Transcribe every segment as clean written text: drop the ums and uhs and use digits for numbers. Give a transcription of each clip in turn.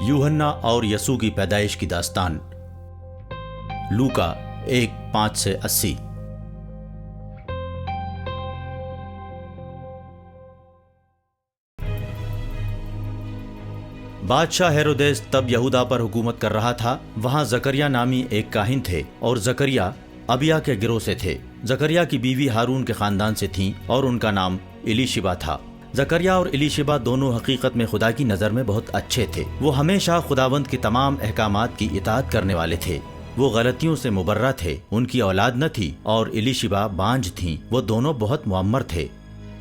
यूहन्ना और यसू की पैदाइश की दास्तान। लूका 1:5-80। बादशाह हेरोदेस तब यहूदा पर हुकूमत कर रहा था। वहां जकरिया नामी एक काहिन थे और जकरिया अबिया के गिरोह से थे। जकरिया की बीवी हारून के खानदान से थीं और उनका नाम इलीशिबा था। जकरिया और इलीशिबा दोनों हकीकत में खुदा की नज़र में बहुत अच्छे थे। वो हमेशा खुदावंद की तमाम अहकामात की इताअत करने वाले थे। वो गलतियों से मुबर्रा थे। उनकी औलाद न थी और इलीशिबा बांझ थीं। वो दोनों बहुत मुअम्मर थे।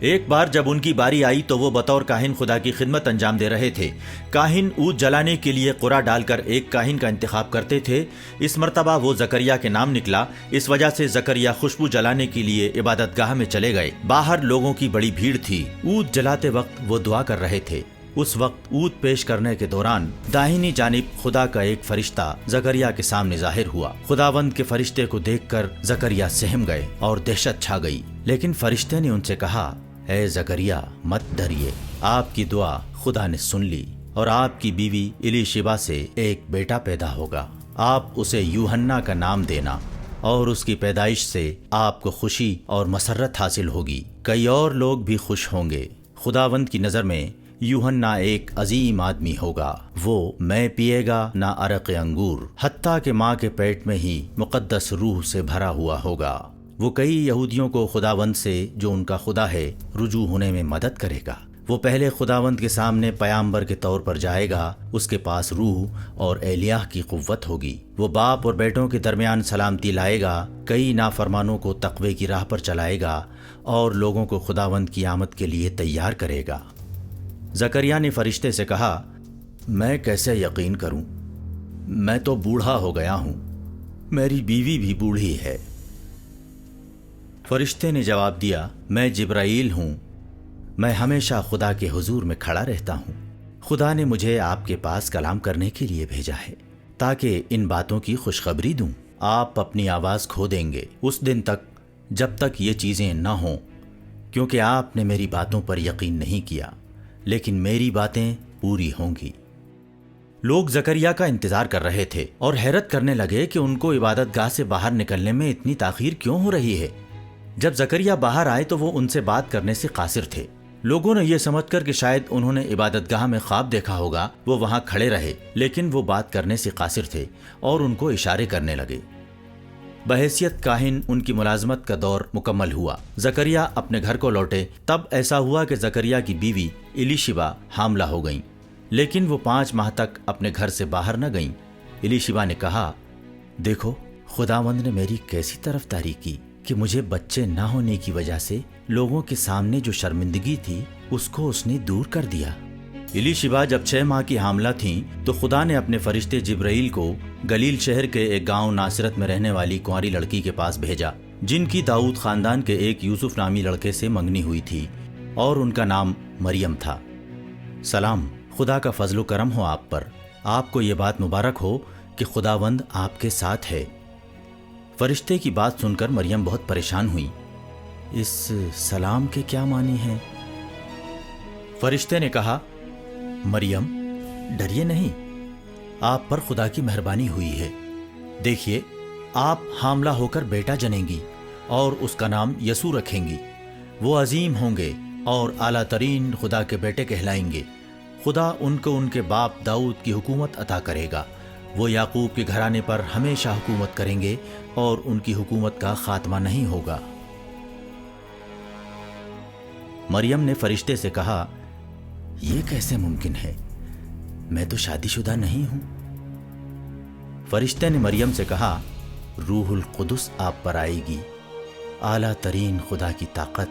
एक बार जब उनकी बारी आई तो वो बतौर काहिन खुदा की खिदमत अंजाम दे रहे थे। काहिन ऊद जलाने के लिए कुरा डालकर एक काहिन का इंतखाब करते थे। इस मर्तबा वो जकरिया के नाम निकला। इस वजह से जकरिया खुशबू जलाने के लिए इबादतगाह में चले गए। बाहर लोगों की बड़ी भीड़ थी। ऊद जलाते वक्त वो दुआ कर रहे थे। उस वक्त ऊद पेश करने के दौरान दाहिनी जानिब खुदा का एक फरिश्ता जकरिया के सामने जाहिर हुआ। खुदावंद के फरिश्ते को देखकर जकरिया सहम गए और दहशत छा गई। लेकिन फरिश्ते ने उनसे कहा, ऐ जकरिया मत डरिए, आपकी दुआ खुदा ने सुन ली और आपकी बीवी इलीशिबा से एक बेटा पैदा होगा। आप उसे यूहन्ना का नाम देना और उसकी पैदाइश से आपको खुशी और मसरत हासिल होगी। कई और लोग भी खुश होंगे। खुदावंद की नज़र में यूहन्ना एक अजीम आदमी होगा। वो मैं पिएगा ना अरक़ अंगूर, हत्ता के माँ के पेट में ही मुक़द्दस रूह से भरा हुआ होगा। वो कई यहूदियों को खुदावंद से जो उनका खुदा है रुजू होने में मदद करेगा। वो पहले खुदावंद के सामने पयाम्बर के तौर पर जाएगा। उसके पास रूह और एलियाह की कुव्वत होगी। वो बाप और बेटों के दरमियान सलामती लाएगा। कई नाफरमानों को तक़वे की राह पर चलाएगा और लोगों को खुदावंद की आमद के लिए तैयार करेगा। जकरिया ने फरिश्ते से कहा, मैं कैसे यकीन करूं? मैं तो बूढ़ा हो गया हूं। मेरी बीवी भी बूढ़ी है। फरिश्ते ने जवाब दिया, मैं जिब्राईल हूँ। मैं हमेशा खुदा के हुजूर में खड़ा रहता हूँ। खुदा ने मुझे आपके पास कलाम करने के लिए भेजा है ताकि इन बातों की खुशखबरी दूँ। आप अपनी आवाज़ खो देंगे उस दिन तक जब तक ये चीज़ें न हों, क्योंकि आपने मेरी बातों पर यकीन नहीं किया, लेकिन मेरी बातें पूरी होंगी। लोग जकरिया का इंतज़ार कर रहे थे और हैरत करने लगे कि उनको इबादतगाह से बाहर निकलने में इतनी ताख़ीर क्यों हो रही है। जब जकरिया बाहर आए तो वो उनसे बात करने से कासिर थे। लोगों ने यह समझकर कि शायद उन्होंने इबादतगाह में ख्वाब देखा होगा, वो वहां खड़े रहे, लेकिन वो बात करने से कासिर थे और उनको इशारे करने लगे। बहैसियत काहिन उनकी मुलाजमत का दौर मुकम्मल हुआ। जकरिया अपने घर को लौटे। तब ऐसा हुआ कि जकरिया की बीवी इलीशिबा हामला हो गईं, लेकिन वो 5 माह तक अपने घर से बाहर न गईं। इलीशिबा ने कहा, देखो खुदावंद ने मेरी कैसी तरफदारी की कि मुझे बच्चे ना होने की वजह से लोगों के सामने जो शर्मिंदगी थी उसको उसने दूर कर दिया। इलीशिबा जब 6 माह की हामला थीं तो खुदा ने अपने फरिश्ते जिब्राईल को गलील शहर के एक गांव नासरत में रहने वाली कुंवारी लड़की के पास भेजा, जिनकी दाऊद खानदान के एक यूसुफ नामी लड़के से मंगनी हुई थी और उनका नाम मरियम था। सलाम, खुदा का फजलो करम हो आप पर। आपको ये बात मुबारक हो कि खुदावंद आपके साथ है। फरिश्ते की बात सुनकर मरियम बहुत परेशान हुई। इस सलाम के क्या मानी हैं? फरिश्ते ने कहा, मरियम डरिए नहीं, आप पर खुदा की मेहरबानी हुई है। देखिए, आप हामला होकर बेटा जनेंगी और उसका नाम यसू रखेंगी। वो अजीम होंगे और आला तरीन खुदा के बेटे कहलाएंगे। खुदा उनको उनके बाप दाऊद की हुकूमत अता करेगा। वो याकूब के घराने पर हमेशा हुकूमत करेंगे और उनकी हुकूमत का खात्मा नहीं होगा। मरियम ने फरिश्ते से कहा, यह कैसे मुमकिन है? मैं तो शादीशुदा नहीं हूं। फरिश्ते ने मरियम से कहा, रूहुल कुदस आप पर आएगी, आला तरीन खुदा की ताकत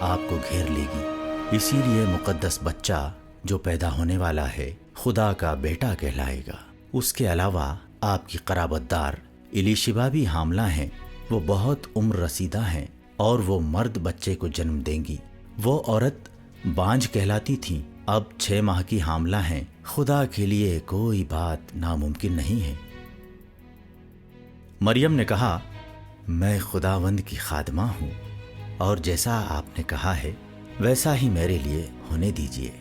आपको घेर लेगी, इसीलिए मुकद्दस बच्चा जो पैदा होने वाला है खुदा का बेटा कहलाएगा। उसके अलावा आपकी कराबतदार इलीशिबा भी हामला हैं। वो बहुत उम्र रसीदा हैं और वो मर्द बच्चे को जन्म देंगी। वो औरत बांझ कहलाती थी, अब 6 माह की हामला हैं। खुदा के लिए कोई बात नामुमकिन नहीं है। मरियम ने कहा, मैं खुदावंद की खादमा हूँ और जैसा आपने कहा है वैसा ही मेरे लिए होने दीजिए।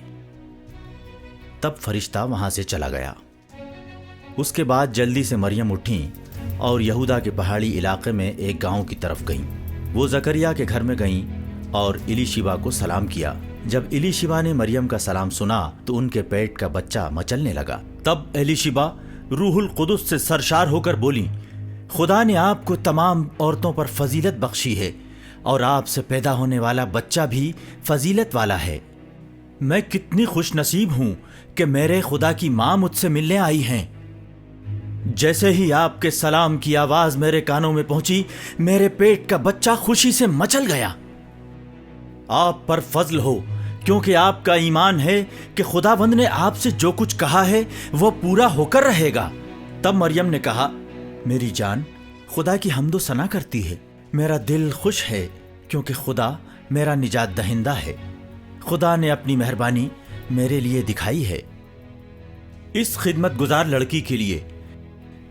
तब फरिश्ता वहां से चला गया। اس کے بعد جلدی سے مریم اٹھیں اور یہودا کے پہاڑی علاقے میں ایک گاؤں کی طرف گئیں۔ وہ زکریا کے گھر میں گئیں اور الیشبا کو سلام کیا۔ جب الیشبا نے مریم کا سلام سنا تو ان کے پیٹ کا بچہ مچلنے لگا۔ تب الیشبا روح القدس سے سرشار ہو کر بولی، خدا نے آپ کو تمام عورتوں پر فضیلت بخشی ہے اور آپ سے پیدا ہونے والا بچہ بھی فضیلت والا ہے۔ میں کتنی خوش نصیب ہوں کہ میرے خدا کی ماں مجھ سے ملنے آئی ہیں۔ جیسے ہی آپ کے سلام کی آواز میرے کانوں میں پہنچی، میرے پیٹ کا بچہ خوشی سے مچل گیا۔ آپ پر فضل ہو، کیونکہ آپ کا ایمان ہے کہ خداوند نے آپ سے جو کچھ کہا ہے وہ پورا ہو کر رہے گا۔ تب مریم نے کہا، میری جان خدا کی حمد و ثنا کرتی ہے، میرا دل خوش ہے کیونکہ خدا میرا نجات دہندہ ہے۔ خدا نے اپنی مہربانی میرے لیے دکھائی ہے۔ اس خدمت گزار لڑکی کے لیے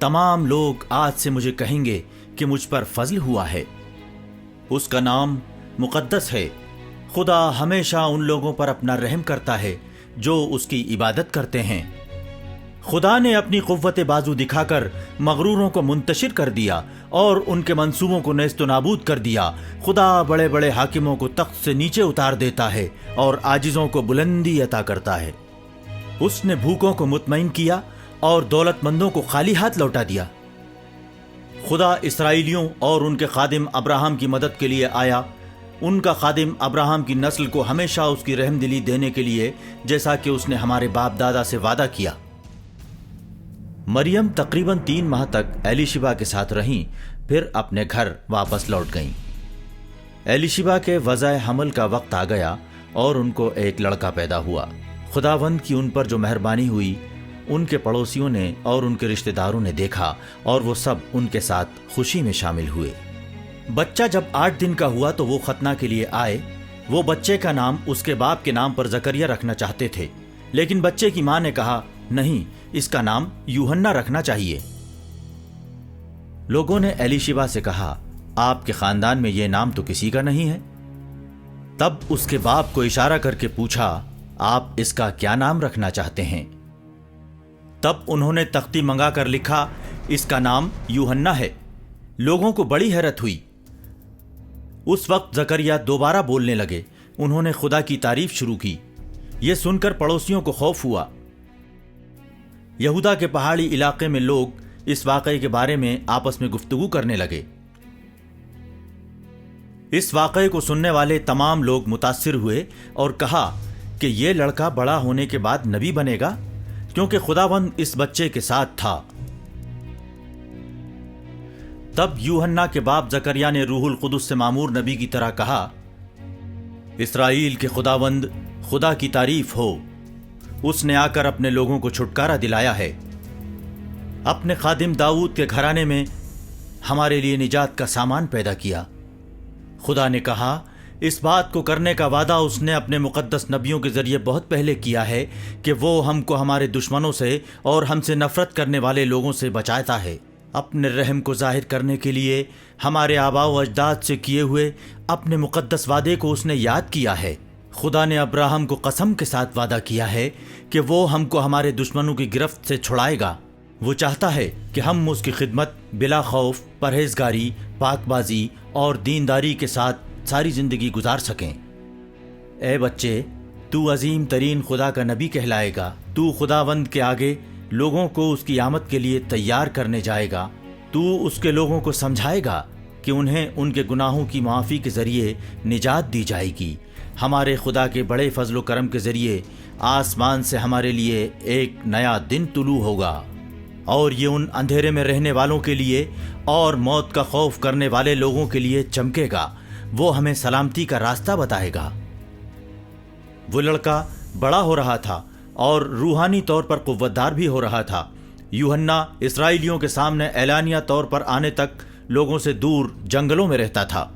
تمام لوگ آج سے مجھے کہیں گے کہ مجھ پر فضل ہوا ہے۔ اس کا نام مقدس ہے۔ خدا ہمیشہ ان لوگوں پر اپنا رحم کرتا ہے جو اس کی عبادت کرتے ہیں۔ خدا نے اپنی قوت بازو دکھا کر مغروروں کو منتشر کر دیا اور ان کے منصوبوں کو نیست و نابود کر دیا۔ خدا بڑے بڑے حاکموں کو تخت سے نیچے اتار دیتا ہے اور عاجزوں کو بلندی عطا کرتا ہے۔ اس نے بھوکوں کو مطمئن کیا اور دولت مندوں کو خالی ہاتھ لوٹا دیا۔ خدا اسرائیلیوں اور ان کے خادم ابراہم کی مدد کے لیے آیا، ان کا خادم ابراہم کی نسل کو ہمیشہ اس کی رحم دلی دینے کے لیے، جیسا کہ اس نے ہمارے باپ دادا سے وعدہ کیا۔ مریم تقریباً 3 ماہ تک الیشبا کے ساتھ رہیں، پھر اپنے گھر واپس لوٹ گئیں۔ الیشبا کے وضع حمل کا وقت آ گیا اور ان کو ایک لڑکا پیدا ہوا۔ خداوند کی ان پر جو مہربانی ہوئی، ان کے پڑوسیوں نے اور ان کے رشتہ داروں نے دیکھا اور وہ سب ان کے ساتھ خوشی میں شامل ہوئے۔ بچہ جب 8 دن کا ہوا تو وہ ختنہ کے لیے آئے۔ وہ بچے کا نام اس کے باپ کے نام پر زکریا رکھنا چاہتے تھے، لیکن بچے کی ماں نے کہا، نہیں، اس کا نام یوحنا رکھنا چاہیے۔ لوگوں نے الیشبا سے کہا، آپ کے خاندان میں یہ نام تو کسی کا نہیں ہے۔ تب اس کے باپ کو اشارہ کر کے پوچھا، آپ اس کا کیا نام رکھنا چاہتے ہیں؟ تب انہوں نے تختی منگا کر لکھا، اس کا نام یوحنا ہے۔ لوگوں کو بڑی حیرت ہوئی۔ اس وقت زکریا دوبارہ بولنے لگے۔ انہوں نے خدا کی تعریف شروع کی۔ یہ سن کر پڑوسیوں کو خوف ہوا۔ یہودا کے پہاڑی علاقے میں لوگ اس واقعے کے بارے میں آپس میں گفتگو کرنے لگے۔ اس واقعے کو سننے والے تمام لوگ متاثر ہوئے اور کہا کہ یہ لڑکا بڑا ہونے کے بعد نبی بنے گا، کیونکہ خداوند اس بچے کے ساتھ تھا۔ تب یوحنا کے باپ زکریا نے روح القدس سے مامور نبی کی طرح کہا، اسرائیل کے خداوند خدا کی تعریف ہو، اس نے آ کر اپنے لوگوں کو چھٹکارا دلایا ہے، اپنے خادم داؤد کے گھرانے میں ہمارے لیے نجات کا سامان پیدا کیا۔ خدا نے کہا، اس بات کو کرنے کا وعدہ اس نے اپنے مقدس نبیوں کے ذریعے بہت پہلے کیا ہے کہ وہ ہم کو ہمارے دشمنوں سے اور ہم سے نفرت کرنے والے لوگوں سے بچاتا ہے۔ اپنے رحم کو ظاہر کرنے کے لیے ہمارے آباء و اجداد سے کیے ہوئے اپنے مقدس وعدے کو اس نے یاد کیا ہے۔ خدا نے ابراہم کو قسم کے ساتھ وعدہ کیا ہے کہ وہ ہم کو ہمارے دشمنوں کی گرفت سے چھڑائے گا۔ وہ چاہتا ہے کہ ہم اس کی خدمت بلا خوف، پرہیزگاری، پاک بازی اور دینداری کے ساتھ ساری زندگی گزار سکیں۔ اے بچے، تو عظیم ترین خدا کا نبی کہلائے گا۔ تو خداوند کے آگے لوگوں کو اس کی آمد کے لیے تیار کرنے جائے گا۔ تو اس کے لوگوں کو سمجھائے گا کہ انہیں ان کے گناہوں کی معافی کے ذریعے نجات دی جائے گی۔ ہمارے خدا کے بڑے فضل و کرم کے ذریعے آسمان سے ہمارے لیے ایک نیا دن طلوع ہوگا، اور یہ ان اندھیرے میں رہنے والوں کے لیے اور موت کا خوف کرنے والے لوگوں کے لیے چمکے گا۔ وہ ہمیں سلامتی کا راستہ بتائے گا۔ وہ لڑکا بڑا ہو رہا تھا اور روحانی طور پر قوتدار بھی ہو رہا تھا۔ یوحنا اسرائیلیوں کے سامنے اعلانیہ طور پر آنے تک لوگوں سے دور جنگلوں میں رہتا تھا۔